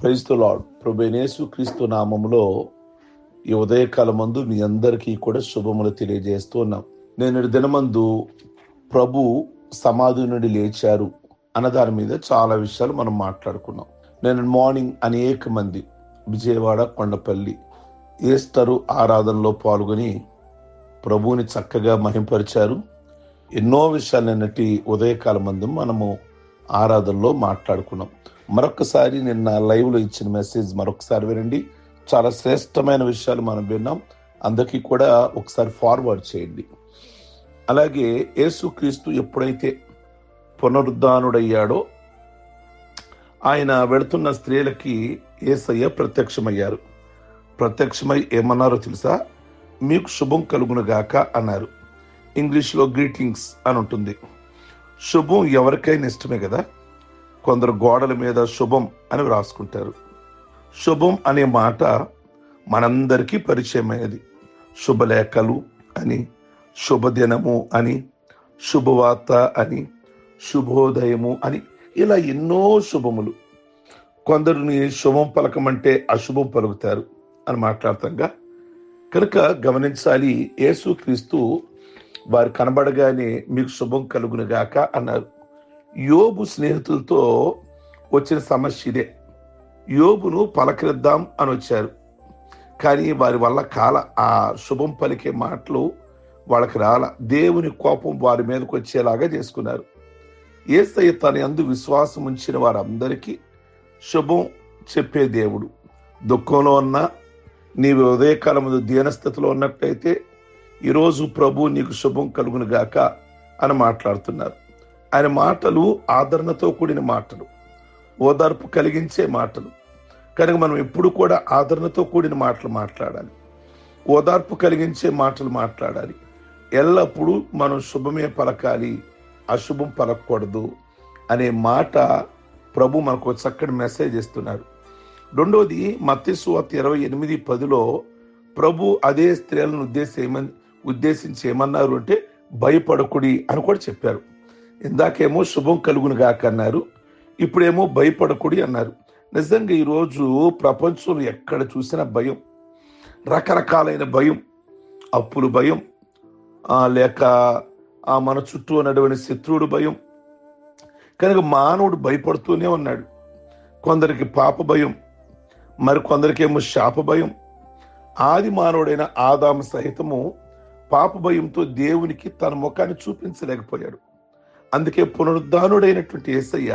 Praise the lord. ప్రభువైన యేసుక్రీస్తు నామములో ఈ ఉదయకాలమందు మీ అందరికీ కూడా శుభములు తెలియజేస్తూ ఉన్నాం. నేను దినమందు ప్రభు సమాధి నుండి లేచారు అన్న దాని మీద చాలా విషయాలు మనం మాట్లాడుకున్నాం. నేను మార్నింగ్ అనేక మంది విజయవాడ, కొండపల్లి ఈస్టరు ఆరాధనలో పాల్గొని ప్రభువుని చక్కగా మహింపరిచారు. ఎన్నో విషయాలు నిన్నటి ఉదయకాలమందు మనము ఆరాధనలో మాట్లాడుకున్నాం. మరొకసారి నిన్న లైవ్లో ఇచ్చిన మెసేజ్ మరొకసారి వినండి. చాలా శ్రేష్టమైన విషయాలు మనం విన్నాం. అందరికీ కూడా ఒకసారి ఫార్వర్డ్ చేయండి. అలాగే యేసుక్రీస్తు ఎప్పుడైతే పునరుద్ధానుడయ్యాడో ఆయన వెళుతున్న స్త్రీలకి యేసయ్య ప్రత్యక్షమయ్యారు. ప్రత్యక్షమై ఏమన్నారో తెలుసా? మీకు శుభం కలుగును గాక అన్నారు. ఇంగ్లీష్లో గ్రీటింగ్స్ అని ఉంటుంది. శుభం ఎవరికైనా ఇష్టమే కదా. కొందరు గోడల మీద శుభం అని రాసుకుంటారు. శుభం అనే మాట మనందరికీ పరిచయమైనది. శుభలేఖలు అని, శుభదినము అని, శుభవార్త అని, శుభోదయము అని, ఇలా ఎన్నో శుభములు. కొందరిని శుభం పలకమంటే అశుభం పలుకుతారు అని మాట్లాడతాంగా. కనుక గమనించాలి, యేసుక్రీస్తు వారు కనబడగానే మీకు శుభం కలుగును గాక అన్నారు. యోబు స్నేహితులతో వచ్చిన సమస్య ఇదే. యోబును పలకరిద్దాం అని వచ్చారు, కానీ వారి వల్ల ఆ శుభం పలికే మాటలు వాళ్ళకి రాల. దేవుని కోపం వారి మీదకి వచ్చేలాగా చేసుకున్నారు. యేసయ్య తన యందు విశ్వాసం ఉంచిన వారందరికీ శుభం చెప్పే దేవుడు. దుఃఖంలో ఉన్నా, నీవు ఉదయకాలం దీనస్థితిలో ఉన్నట్టయితే ఈరోజు ప్రభు నీకు శుభం కలుగును గాక అని మాట్లాడుతున్నారు. ఆయన మాటలు ఆదరణతో కూడిన మాటలు, ఓదార్పు కలిగించే మాటలు. కనుక మనం ఎప్పుడు కూడా ఆదరణతో కూడిన మాటలు మాట్లాడాలి, ఓదార్పు కలిగించే మాటలు మాట్లాడాలి. ఎల్లప్పుడూ మనం శుభమే పలకాలి, అశుభం పలకూడదు అనే మాట ప్రభు మనకు చక్కటి మెసేజ్ ఇస్తున్నారు. రెండోది, మత్తయి సువార్త 28:10 ప్రభు అదే స్త్రీలను ఉద్దేశించి ఏమన్నారు అంటే భయపడకుడి అని కూడా చెప్పారు. ఇందాకేమో శుభం కలుగును గాక అన్నారు, ఇప్పుడేమో భయపడకుడి అన్నారు. నిజంగా ఈరోజు ప్రపంచంలో ఎక్కడ చూసినా భయం, రకరకాలైన భయం. అప్పులు భయం, లేక మన చుట్టూ ఉన్నటువంటి శత్రువుడు భయం. కనుక మానవుడు భయపడుతూనే ఉన్నాడు. కొందరికి పాప భయం, మరి కొందరికేమో శాప భయం. ఆది మానవుడైన ఆదాము సహితము పాప భయంతో దేవునికి తన ముఖాన్ని చూపించలేకపోయాడు. అందుకే పునరుద్ధానుడైనటువంటి యేసయ్య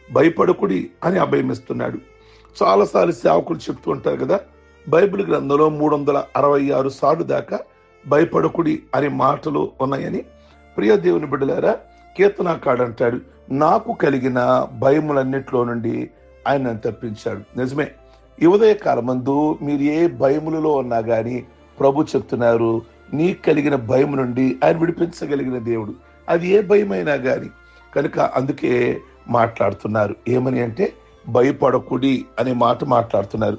భయపడకుడి అని అభయమిస్తున్నాడు. చాలాసార్లు సేవకులు చెప్తూ ఉంటారు కదా, బైబిల్ గ్రంథంలో 366 సార్లు దాకా భయపడకుడి అనే మాటలు ఉన్నాయని. ప్రియ దేవుని బిడ్డలారా, కీర్తనాకారుడు అంటాడు, నాకు కలిగిన భయములన్నిట్లో నుండి ఆయన నన్ను తప్పించాడు. నిజమే, ఈ ఉదయకాలమందు మీరు ఏ భయములలో ఉన్నా కానీ ప్రభు చెప్తున్నారు, నీకు కలిగిన భయం నుండి ఆయన విడిపించగలిగిన దేవుడు. అది ఏ భయమైనా కానీ. కనుక అందుకే మాట్లాడుతున్నారు. ఏమని అంటే భయపడకుడి అనే మాట మాట్లాడుతున్నారు.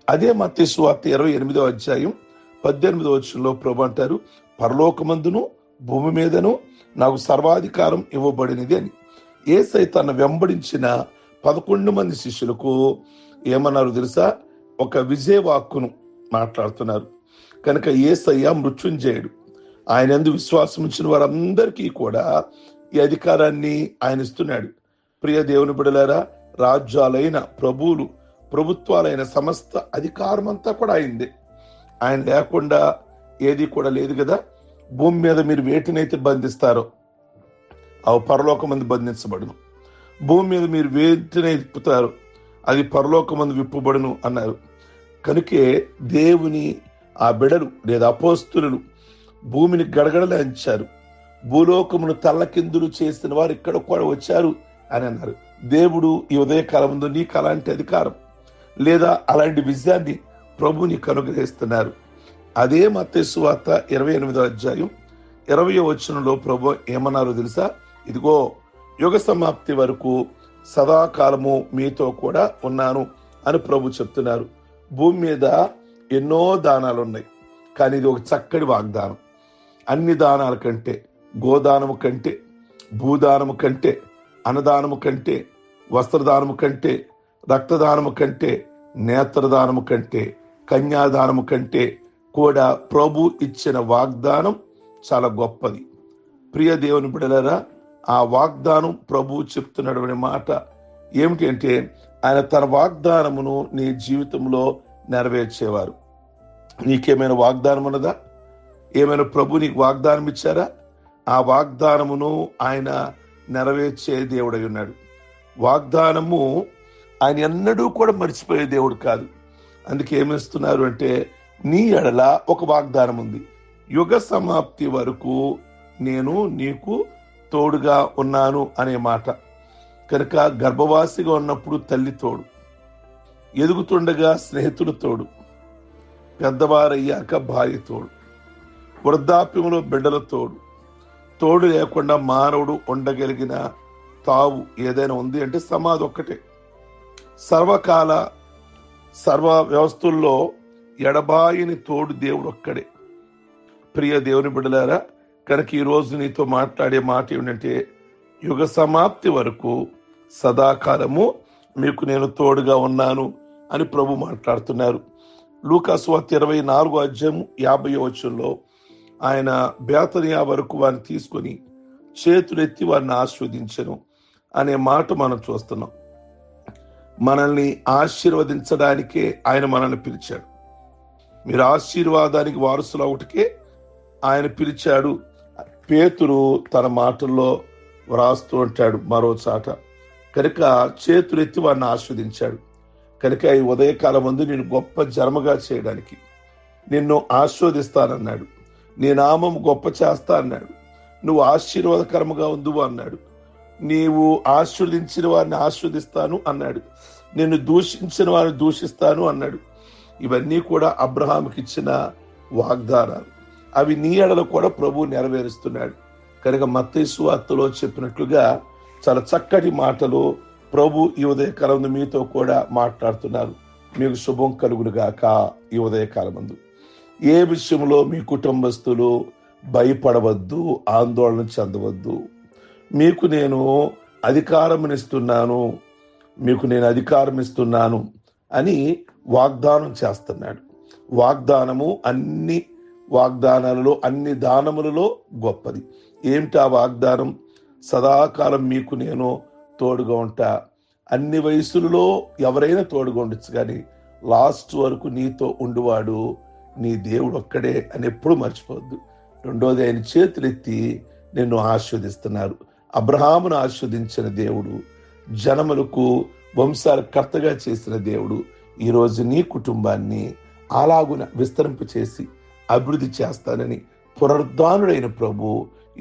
అదే మత్తయి సువార్త 28:18 ప్రభు అంటారు, పరలోకమందును భూమి మీదను నాకు సర్వాధికారం ఇవ్వబడినది అని. యేసయ్య తన వెంబడించిన 11 మంది శిష్యులకు ఏమన్నారు తెలుసా? ఒక విజయవాక్కును మాట్లాడుతున్నారు. కనుక యేసయ్య మృత్యుంజయుడు. ఆయన యందు విశ్వాసం ఉంచిన వారందరికీ కూడా ఈ అధికారాన్ని ఆయన ఇస్తున్నాడు. ప్రియ దేవుని బిడ్డలారా, రాజ్యాలైన ప్రభుత్వాలైన సమస్త అధికారం అంతా కూడా ఆయనదే. ఆయన లేకుండా ఏది కూడా లేదు కదా. భూమి మీద మీరు వేటినైతే బంధిస్తారో అవి పరలోకమందు బంధించబడును, భూమి మీద మీరు వేటినైతే విప్పుతారో అది పరలోకమందు విప్పబడును అన్నారు. కనుకే దేవుని ఆ బిడలు లేదా అపోస్తులు భూమిని గడగడలాంచారు. భూలోకమును తల్లకిందులు చేసిన వారు ఇక్కడ కూడా వచ్చారు అని అన్నారు. దేవుడు ఈ ఉదయకాలం ముందు నీకు అలాంటి అధికారం లేదా అలాంటి విజయాన్ని ప్రభు నీకు అనుగ్రహిస్తున్నారు. అదే మత్తయి సువార్త 28:20 ప్రభు ఏమన్నారో తెలుసా? ఇదిగో యుగ సమాప్తి వరకు సదాకాలము మీతో కూడా ఉన్నాను అని ప్రభు చెప్తున్నారు. భూమి మీద ఎన్నో దానాలు ఉన్నాయి, కానీ ఇది ఒక చక్కటి వాగ్దానం. అన్ని దానాల కంటే, గోదానము కంటే, భూదానము కంటే, అన్నదానము కంటే, వస్త్రదానము కంటే, రక్తదానము కంటే, నేత్రదానము కంటే, కన్యాదానము కంటే కూడా ప్రభు ఇచ్చిన వాగ్దానం చాలా గొప్పది. ప్రియ దేవుని బిడ్డలారా, ఆ వాగ్దానం ప్రభు చెప్తున్నటువంటి మాట ఏమిటి అంటే, ఆయన తన వాగ్దానమును నీ జీవితంలో నెరవేర్చేవారు. నీకేమైనా వాగ్దానం ఉన్నదా? ఏమైనా ప్రభు నీకు వాగ్దానం ఇచ్చారా? ఆ వాగ్దానమును ఆయన నెరవేర్చే దేవుడై ఉన్నాడు. వాగ్దానము ఆయన ఎన్నడూ కూడా మర్చిపోయే దేవుడు కాదు. అందుకే ఏమిస్తున్నారు అంటే, నీ ఎడల ఒక వాగ్దానం ఉంది, యుగ సమాప్తి వరకు నేను నీకు తోడుగా ఉన్నాను అనే మాట. కనుక గర్భవాసిగా ఉన్నప్పుడు తల్లి తోడు, ఎదుగుతుండగా స్నేహితుడు తోడు, పెద్దవారయ్యాక భార్య తోడు, వృద్ధాప్యంలో బిడ్డల తోడు. తోడు లేకుండా మానవుడు ఉండగలిగిన తావు ఏదైనా ఉంది అంటే సమాధి ఒక్కటే. సర్వకాల సర్వ వ్యవస్థల్లో ఎడబాయిని తోడు దేవుడు ఒక్కడే. ప్రియ దేవుని బిడ్డలారా, కనుక ఈరోజు నీతో మాట్లాడే మాట ఏమిటంటే, యుగ సమాప్తి వరకు సదాకాలము మీకు నేను తోడుగా ఉన్నాను అని ప్రభు మాట్లాడుతున్నారు. లూకా సువార్త 24:50 ఆయన బేతనియా వరకు వారిని తీసుకొని చేతులెత్తి వారిని ఆశీర్వదించెను అనే మాట మనం చూస్తున్నాం. మనల్ని ఆశీర్వదించడానికే ఆయన మనల్ని పిలిచాడు. మీరు ఆశీర్వాదానికి వారసులు అవుటకే ఆయన పిలిచాడు. పేతురు తన మాటల్లో వ్రాస్తూ ఉంటాడు మరో చాట. కనుక చేతులెత్తి వాడిని ఆస్వాదించాడు. కనుక ఈ ఉదయకాలం ముందు నేను గొప్ప జన్మగా చేయడానికి నిన్ను ఆస్వాదిస్తానన్నాడు. నీ నామం గొప్ప చేస్తా అన్నాడు. నువ్వు ఆశీర్వాదకరముగా ఉందువు అన్నాడు. నీవు ఆస్వాదించిన వారిని ఆస్వాదిస్తాను అన్నాడు. నిన్ను దూషించిన వారిని దూషిస్తాను అన్నాడు. ఇవన్నీ కూడా అబ్రహాముకి ఇచ్చిన వాగ్దానాలు. అవి నీ ఎడల కూడా ప్రభు నెరవేరుస్తున్నాడు. కనుక మత్తయి సువార్తలో చెప్పినట్లుగా చాలా చక్కటి మాటలు ప్రభు ఈ ఉదయకాలం మీతో కూడా మాట్లాడుతున్నారు. మీకు శుభం కలుగును గాక. ఈ ఉదయకాలం ముందు ఏ విషయంలో మీ కుటుంబస్తులు భయపడవద్దు, ఆందోళన చెందవద్దు. మీకు నేను అధికారం ఇస్తున్నాను అని వాగ్దానం చేస్తున్నాడు. వాగ్దానము అన్ని వాగ్దానాలలో, అన్ని దానములలో గొప్పది. ఏమిటి ఆ వాగ్దానం? సదాకాలం మీకు నేను తోడుగా ఉంటా. అన్ని వయసులలో ఎవరైనా తోడుగా ఉండొచ్చు, కానీ లాస్ట్ వరకు నీతో ఉండువాడు నీ దేవుడు ఒక్కడే అని ఎప్పుడు మర్చిపోవద్దు. రెండోది, ఆయన చేతులెత్తి నిన్ను ఆస్వాదిస్తున్నారు. అబ్రహామును ఆస్వాదించిన దేవుడు, జనములకు వంశాల కర్తగా చేసిన దేవుడు ఈరోజు నీ కుటుంబాన్ని అలాగున విస్తరింప చేసి అభివృద్ధి చేస్తానని పునరుద్ధానుడైన ప్రభు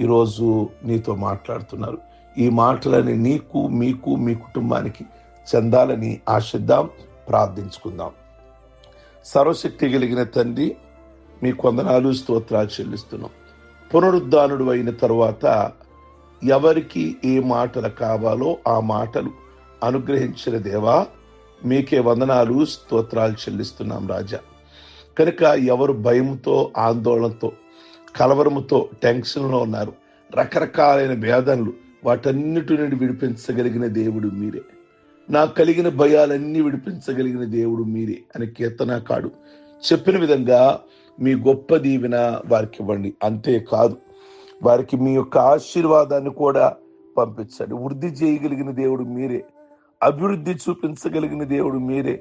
ఈరోజు నీతో మాట్లాడుతున్నారు. ఈ మాటలని నీకు, మీకు, మీ కుటుంబానికి చెందాలని ఆశిద్దాం, ప్రార్థించుకుందాం. సర్వశక్తి కలిగిన తండ్రి, మీ వందనాలు, స్తోత్రాలు చెల్లిస్తున్నాం. పునరుద్ధానుడు అయిన తరువాత ఎవరికి ఏ మాటలు కావాలో ఆ మాటలు అనుగ్రహించిన దేవా, మీకే వందనాలు, స్తోత్రాలు చెల్లిస్తున్నాం రాజా. కనుక ఎవరు భయంతో, ఆందోళనతో, కలవరముతో, టెన్షన్లో ఉన్నారు, రకరకాలైన వేదనలు, వాటన్నిటి నుండి విడిపించగలిగిన దేవుడు మీరే. నాకు కలిగిన భయాలన్నీ విడిపించగలిగిన దేవుడు మీరే అని కీర్తనకారుడు చెప్పిన విధంగా మీ గొప్ప దీవెన వారికి ఇవ్వండి. అంతేకాదు, వారికి మీ యొక్క ఆశీర్వాదాన్ని కూడా పంపించండి. వృద్ధి చేయగలిగిన దేవుడు మీరే, అభివృద్ధి చూపించగలిగిన దేవుడు మీరే.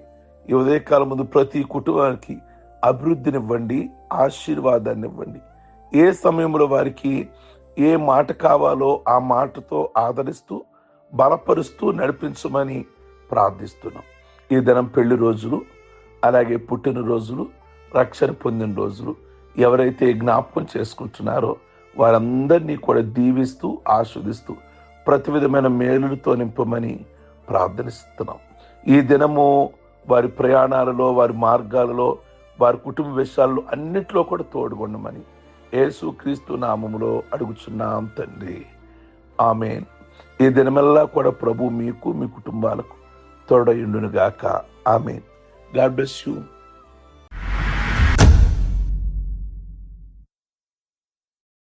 ఈ ఉదయకాలం ముందు ప్రతి కుటుంబానికి అభివృద్ధినివ్వండి, ఆశీర్వాదాన్ని ఇవ్వండి. ఏ సమయంలో వారికి ఏ మాట కావాలో ఆ మాటతో ఆదరిస్తూ, బలపరుస్తూ నడిపించమని ప్రార్థిస్తున్నాం. ఈ దినం పెళ్లి రోజులు, అలాగే పుట్టినరోజులు, రక్షణ పొందిన రోజులు ఎవరైతే జ్ఞాపకం చేసుకుంటున్నారో వారందరినీ కూడా దీవిస్తూ, ఆస్వాదిస్తూ ప్రతి విధమైన మేలులతో నింపమని ప్రార్థనిస్తున్నాం. ఈ దినము వారి ప్రయాణాలలో, వారి మార్గాలలో, వారి కుటుంబ విషయాల్లో అన్నిట్లో కూడా తోడుగొండమని యేసుక్రీస్తు నామములో అడుగుచున్నాం తండ్రి, ఆమేన్. ఈ దినమెల్లా కూడా ప్రభు మీకు, మీ కుటుంబాలకు తోడయుండును గాక. ఆమేన్. God bless you.